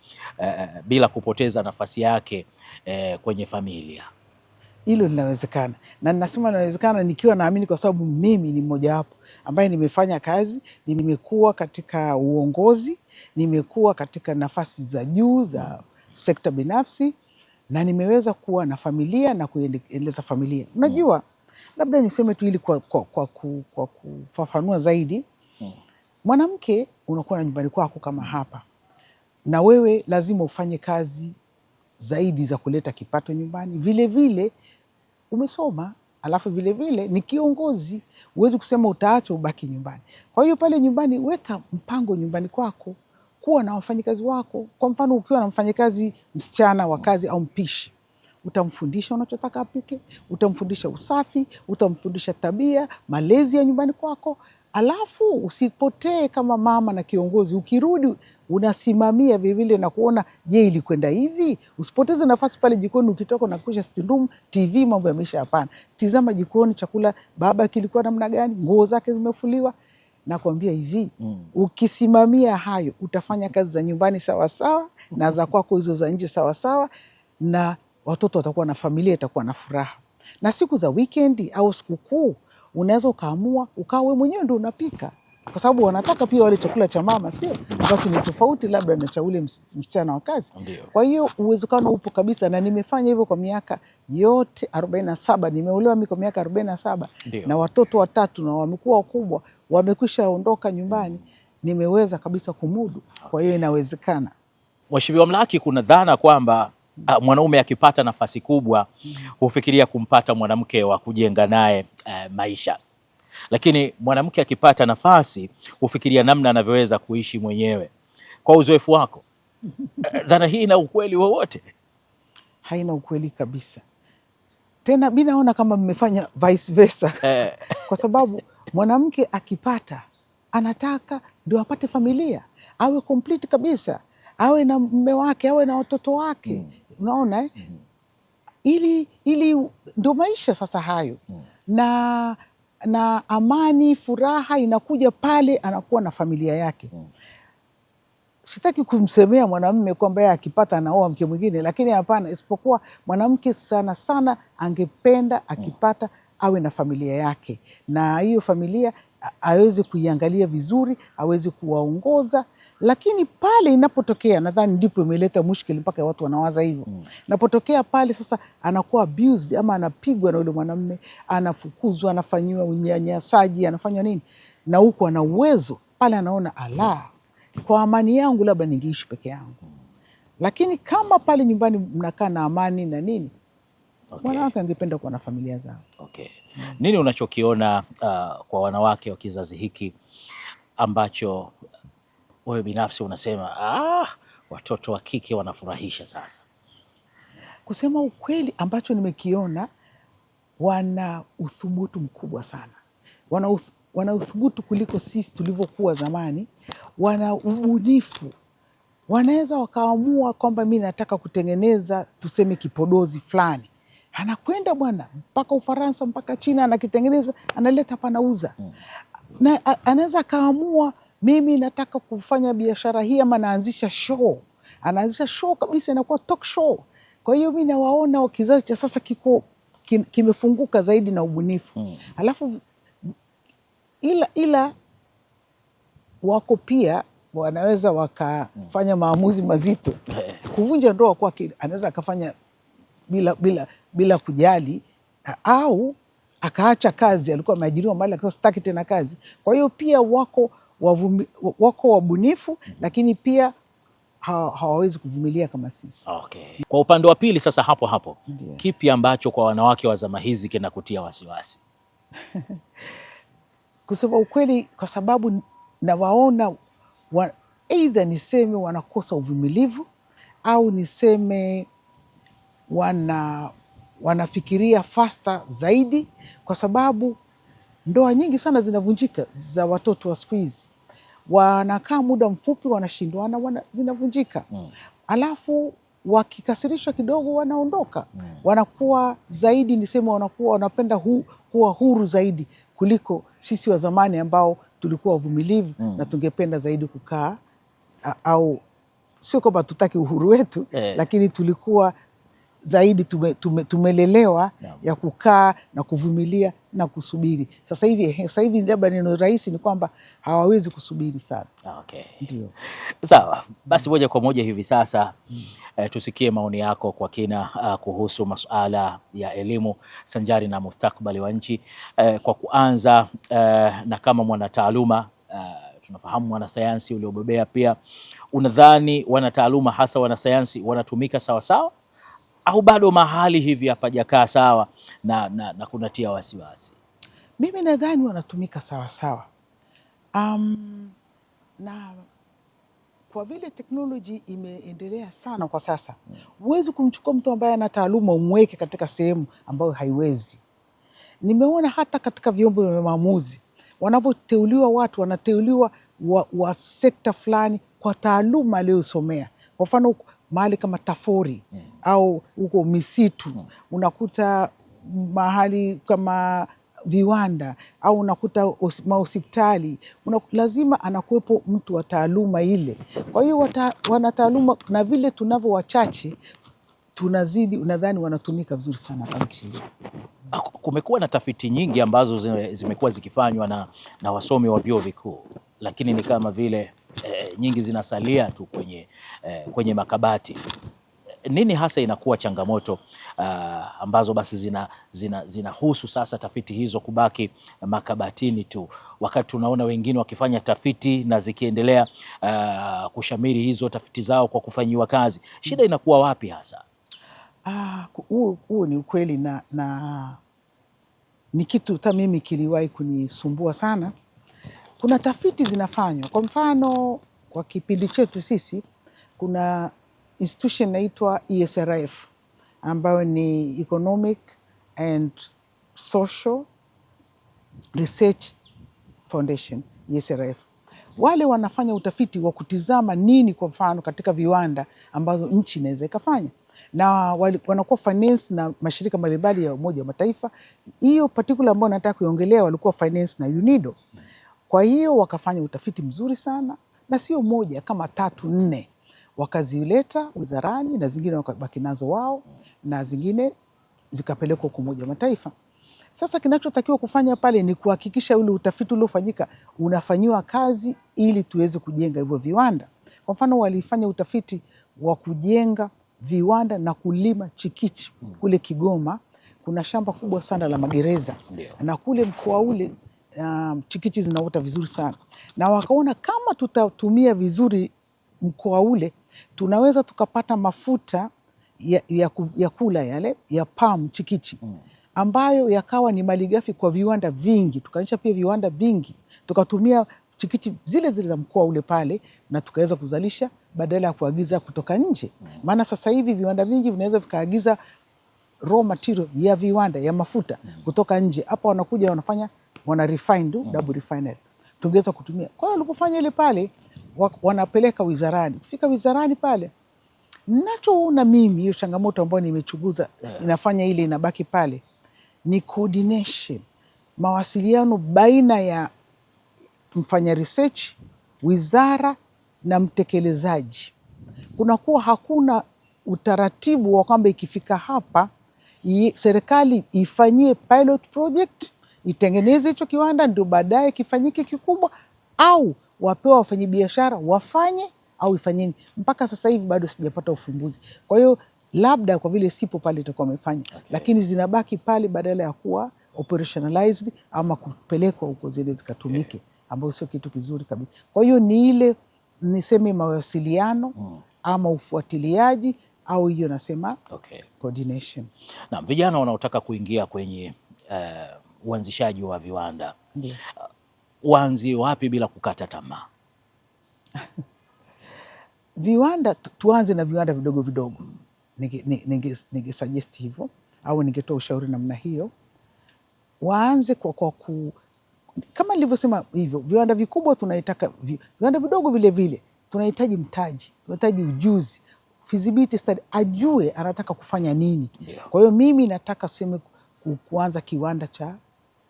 bila kupoteza nafasi yake kwenye familia? Hilo linawezekana, na ninasema linawezekana nikiwa naamini, kwa sababu mimi ni mmoja wapo ambaye nimefanya kazi, nimekuwa katika uongozi, nimekuwa katika nafasi za juu za sekta binafsi, na nimeweza kuwa na familia na kuendeleza familia. Unajua, labda niseme tu ili kwa kufafanua zaidi, mwanamke unakuwa na nyumbani kwako kama hapa, na wewe lazima ufanye kazi zaidi za kuleta kipato nyumbani. Vile vile umesoma, alafu vile vile ni kiongozi, huwezi kusema utaacha ubaki nyumbani. Kwa hiyo pale nyumbani weka mpango nyumbani kwako, kuwa na wafanyikazi wako. Kwa mfano ukiwa na mfanyikazi msichana wa kazi au mpishi, utamfundisha unachotaka apike, utamfundisha usafi, utamfundisha tabia, malezi ya nyumbani kwako. Alafu usipotee kama mama na kiongozi, ukirudi unasimamia vile na kuona je, ilikwenda hivi. Usipoteze nafasi pale jikoni, ukitoka na kusha sitting room, TV mambo yameisha. Hapana, tizama jikoni, chakula baba kilikuwa namna gani, nguo zake zimefuliwa. Nakwambia hivi, ukisimamia hayo utafanya kazi za nyumbani sawa sawa na za kwako hizo za nje sawa sawa, na watoto watakuwa na familia, itakuwa na furaha. Na siku za weekend au sikukuu unaweza ukaamua ukawe mwenyewe ndio unapika, kwa sababu wanataka pia wale chakula cha mama, sio ambacho ni tofauti labda na cha ule msichana wa kazi. Kwa hiyo uwezekano upo kabisa, na nimefanya hivyo kwa miaka yote 47. Nimeolewa mimi kwa miaka 47 na watoto 3 na wamekuwa wakubwa, wamekwisha ondoka nyumbani. Nimeweza kabisa kumudu. Kwa hiyo inawezekana. Mheshimiwa Mlaki, kuna dhana kwamba mwanaume akipata nafasi kubwa hufikiria kumpata mwanamke wa kujenga naye maisha, lakini mwanamke akipata nafasi hufikiria namna anavyoweza kuishi mwenyewe. Kwa uzoefu wako, dhana hii ina ukweli wowote? Haina ukweli kabisa. Tena mimi naona kama mmefanya vice versa. Kwa sababu mwanamke akipata anataka ndio apate familia, awe complete kabisa, awe na mume wake, awe na watoto wake. Unaona ili ndio maisha sasa hayo. Na amani, furaha inakuja pale anakuwa na familia yake. Sitaki kumsemea mwanamume kwamba yeye akipata anaoa mke mwingine, lakini hapana, isipokuwa mwanamke sana sana angependa akipata awe na familia yake, na hiyo familia aweze kuiangalia vizuri, aweze kuwaongoza. Lakini pale inapotokea, nadhani ndipo imeleta mushkili mpaka watu wanawaza hivyo. Inapotokea pale sasa anakuwa abused ama anapigwa na yule mwanamume, anafukuzwa, anafanyiwa unyanyasaji, anafanywa nini, na huko ana uwezo pale, anaona kwa amani yangu labda ningeishi peke yangu. Lakini kama pale nyumbani mnakaa na amani na nini, wanawake angependa kuwa na familia zao. Nini unachokiona kwa wanawake wa kizazi hiki ambacho wewe binafsi unasema watoto wa kike wanafurahisha sasa? Kusema ukweli, ambacho nimekiona, wana uthubutu mkubwa sana. Wana uthubutu kuliko sisi tulivyokuwa zamani. Wana ubunifu. Wanaweza wakaamua kwamba mimi nataka kutengeneza tuseme kipodozi fulani. Anakwenda bwana mpaka Ufaransa, mpaka China, anakitengeneza, analeta hapa, anauza. Na anaweza kaamua mimi nataka kufanya biashara hii, ama naanzisha show. Anaanzisha show kabisa, inakuwa talk show. Kwa hiyo mimi nawaona kizazi cha sasa kimefunguka zaidi na ubunifu. Alafu ila wako pia wanaweza wakafanya maamuzi mazito. Kuvunja ndoa kwake anaweza akafanya bila kujali, au akaacha kazi, alikuwa ameajiriwa mahali akasema sitaki tena kazi. Kwa hiyo pia wako wabunifu, lakini pia hawawezi kuvumilia kama sisi. Kwa upande wa pili sasa, hapo kipi ambacho kwa wanawake wa zama hizi kinakutia wasiwasi? Kusema ukweli, kwa sababu nawaona either niseme wanakosa uvumilivu, au niseme wanafikiria faster zaidi, kwa sababu ndoa nyingi sana zinavunjika za watoto wa siku hizi. Wanakaa muda mfupi, wanashindwana, zinavunjika. Alafu wakikasirishwa kidogo wanaondoka. Wanakuwa zaidi, niseme wanakuwa wanapenda kuwa huru zaidi kuliko sisi wa zamani ambao tulikuwa wavumilivu na tungependa zaidi kukaa, au sio kwamba tutaki uhuru wetu, lakini tulikuwa zaidi tumelelewa ya kukaa na kuvumilia na kusubiri. Sasa hivi labda neno rahisi ni kwamba hawawezi kusubiri sana. Ndio. Sawa, basi moja kwa moja hivi sasa tusikie maoni yako kwa kina kuhusu masuala ya elimu sanjari na mustakabali wa nchi. Kwa kuanza na kama mwanataaluma, tunafahamu mwanasayansi uliobobea pia, unadhani wanataaluma hasa wanasayansi wanatumika sawa sawa au bado mahali hivi hapajakaa sawa na kunatia wasiwasi? Mimi nadhani wanatumika sawa sawa. Na kwa vile teknoloji imeendelea sana kwa sasa, huwezi kumchukua mtu ambaye ana taaluma umweke katika sehemu ambayo haiwezi. Nimeona hata katika vyombo vya maamuzi wanavyoteuliwa watu wanateuliwa wa sekta fulani kwa taaluma aliyosomea. Kwa mfano mahali kama TAFORI au huko misitu, unakuta mahali kama viwanda au unakuta mahospitali, lazima anakuwepo mtu wa taaluma ile. Kwa hiyo wana taaluma, na vile tunavyo wachache tunazidi, nadhani wanatumika vizuri sana kwa nchi. Kumekuwa na tafiti nyingi ambazo zimekuwa zikifanywa na wasomi wa vyuo vikuu, lakini ni kama vile nyingi zinasalia tu kwenye makabati. Nini hasa inakuwa changamoto ambazo basi zinahusu sasa tafiti hizo kubaki makabatini tu, wakati tunaona wengine wakifanya tafiti na zikiendelea kushamiri hizo tafiti zao kwa kufanyiwa kazi? Shida inakuwa wapi hasa? Huo ni ukweli na ni kitu hata mimi kiliwahi kunisumbua sana. Kuna tafiti zinafanywa, kwa mfano kwa kipindi chetu sisi kuna institution inaitwa ESRF ambayo ni Economic and Social Research Foundation, ESRF. Wale wanafanya utafiti wa kutizama nini kwa mfano katika viwanda ambazo nchi inaweza ikafanya, na wanakuwa finance na mashirika mbalimbali ya Umoja wa Mataifa. Hiyo particular ambayo nataka kuiongelea walikuwa finance na UNIDO. Kwa hiyo wakafanya utafiti mzuri sana, na sio moja, kama 3, 4 wakazileta wizarani, na zingine wakabaki nazo wao, na zingine zikapelekwa kwa Umoja wa Mataifa. Sasa kinachotakiwa kufanya pale ni kuhakikisha ule utafiti uliofanyika unafanyiwa kazi ili tuweze kujenga hivyo viwanda. Kwa mfano walifanya utafiti wa kujenga viwanda na kulima chikichi kule Kigoma. Kuna shamba kubwa sana la magereza, na kule mkoa ule chikichi zinaota vizuri sana, na wakaona kama tutatumia vizuri mkoa ule tunaweza tukapata mafuta ya kula yale ya palm chikichi, ambayo yakawa ni malighafi kwa viwanda vingi. Tukaanzisha pia viwanda vingi, tukatumia chikichi zile za mkoa ule pale, na tukaweza kuzalisha badala ya kuagiza kutoka nje. Maana sasa hivi viwanda vingi vinaweza vikaagiza raw material ya viwanda ya mafuta kutoka nje. Hapa wanakuja wana refine, double refinery. Tungeweza kutumia. Kwa hiyo walipofanya ile pale wanapeleka wizarani. Kufika wizarani pale, ninachoona mimi hiyo changamoto ambayo nimechunguza inafanya ile inabaki pale ni coordination, mawasiliano baina ya mfanya research, wizara na mtekelezaji. Kunakuwa hakuna utaratibu wa kwamba ikifika hapa serikali ifanyie pilot project, itengeneze hicho kiwanda ndio baadaye kifanyike kikubwa, au wapewa wafanyabiashara wafanye, au ifanyeni. Mpaka sasa hivi bado sijapata ufumbuzi. Kwa hiyo labda kwa vile sipo pale itakuwa wamefanya, lakini zinabaki pale badala ya kuwa operationalized ama kupelekwa huko zile zikatumike, ambayo sio kitu kizuri kabisa. Kwa hiyo ni ile niseme mawasiliano ama ufuatiliaji, au hiyo nasema coordination. Na vijana wanaotaka kuingia kwenye uanzishaji wa viwanda, waanzie wapi bila kukata tamaa? Viwanda, tuanze na viwanda vidogo vidogo. Ninge suggest hivyo, au ningetoa ushauri namna hiyo. Waanze kama nilivyosema hivyo, viwanda vikubwa tunaitaka, viwanda vidogo vile vile tunahitaji mtaji, tunahitaji ujuzi, feasibility study, ajue anataka kufanya nini. Kwa hiyo mimi nataka kuanza kiwanda cha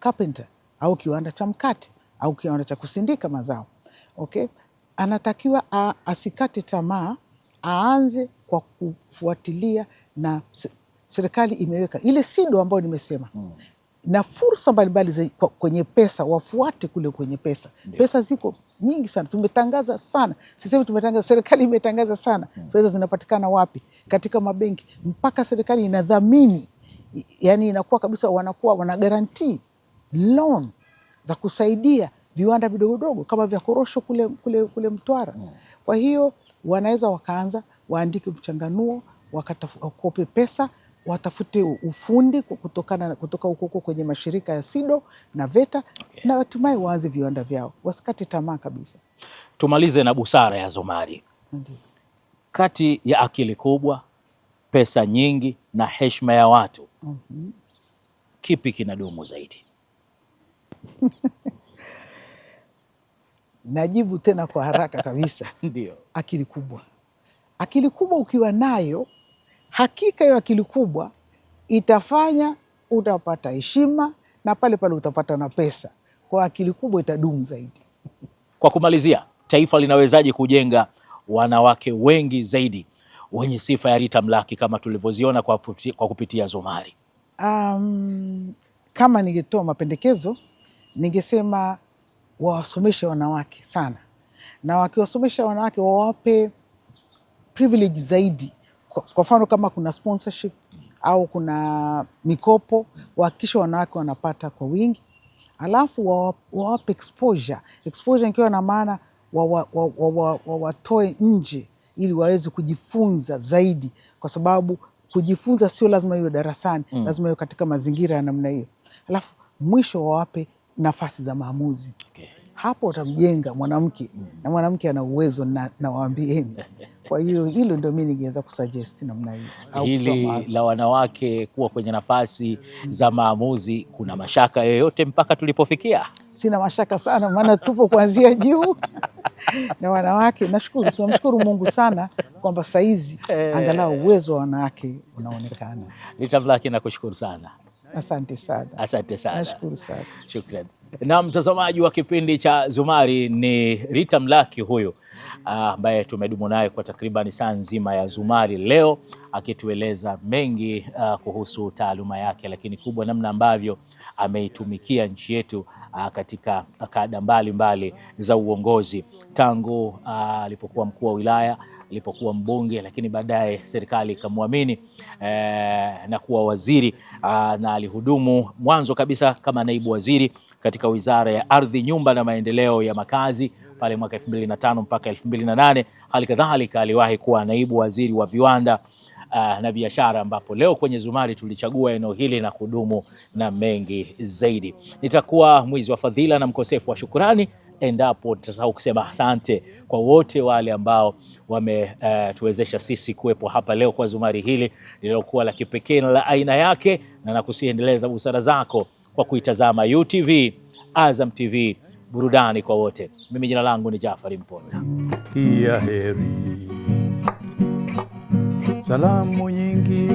carpenter, au kiwanda cha mkate, au kiwanda cha kusindika mazao. Anatakiwa asikate tamaa, aanze kwa kufuatilia, na serikali imeweka ile SIDO ambayo nimesema, na fursa mbalimbali kwenye pesa, wafuate kule kwenye pesa. Pesa ziko nyingi sana, tumetangaza sana. Sasa hivi tumetangaza, serikali imetangaza sana pesa zinapatikana wapi, katika mabenki, mpaka serikali inadhamini, yani inakuwa kabisa wana guarantee loan za kusaidia viwanda vidogo vidogo kama vya korosho kule Mtwara. Kwa hiyo wanaweza wakaanza, waandike mchanganuo, wakakope pesa, watafute ufundi kutoka huko kwenye mashirika ya SIDO na VETA, na hatimaye waanze viwanda vyao, wasikate tamaa kabisa. Tumalize na busara ya Zumari. Kati ya akili kubwa, pesa nyingi na heshima ya watu, kipi kinadumu zaidi? Najibu tena kwa haraka kabisa. Ndio. Akili kubwa. Akili kubwa ukiwa nayo, hakika hiyo akili kubwa itafanya utapata heshima na pale pale utapata na pesa. Kwa akili kubwa itadumu zaidi. Kwa kumalizia, taifa linawezaje kujenga wanawake wengi zaidi wenye sifa ya Rita Mlaki kama tulivyoziona kwa kupitia Zumari? Kama ningetoa mapendekezo, ningesema wawasomeshe wanawake sana, na wakiwasomesha wanawake wawape privilege zaidi. Kwa mfano kama kuna sponsorship au kuna mikopo, wahakikishe wanawake wanapata kwa wingi. Alafu wawape exposure. Exposure ikiwa na maana wawatoe nje ili waweze kujifunza zaidi, kwa sababu kujifunza sio lazima iwe darasani, lazima iwe katika mazingira ya namna hiyo. Alafu mwisho wawape nafasi za maamuzi. Hapo utamjenga mwanamke, na mwanamke ana uwezo na waambieni. Kwa hiyo hilo ndio mimi ningeweza kusuggest namna hiyo. Hili la wanawake kuwa kwenye nafasi za maamuzi, kuna mashaka yoyote mpaka tulipofikia? Sina mashaka sana, maana tupo kuanzia juu na wanawake. Tunamshukuru Mungu sana kwamba saizi angalau uwezo wa wanawake unaonekana. Rita Mlaki, nakushukuru sana. Asante sana. Asante sana. Nashukuru sana. Shukrani. Na mtazamaji wa kipindi cha Zumari, ni Rita Mlaki huyu ambaye tumedumu naye kwa takribani saa nzima ya Zumari leo, akitueleza mengi kuhusu taaluma yake, lakini kubwa namna ambavyo ameitumikia nchi yetu katika kada mbalimbali za uongozi, tangu alipokuwa mkuu wa wilaya, alipokuwa mbunge, lakini baadaye serikali ikamwamini na kuwa waziri, na alihudumu mwanzo kabisa kama naibu waziri katika Wizara ya Ardhi, Nyumba na Maendeleo ya Makazi pale mwaka 2005 mpaka 2008. Hali kadhalika aliwahi kuwa naibu waziri wa viwanda na biashara, ambapo leo kwenye Zumari tulichagua eneo hili na kudumu na mengi zaidi. Nitakuwa mwizi wa fadhila na mkosefu wa shukurani endapo tutasahau kusema asante kwa wote wale ambao wametuwezesha sisi kuwepo hapa leo kwa Zumari hili lililokuwa la kipekee na la aina yake, na nakusiendeleza busara zako kwa kuitazama UTV, Azam TV, burudani kwa wote. Mimi jina langu ni Jafari Mponda. Kia heri, salamu nyingi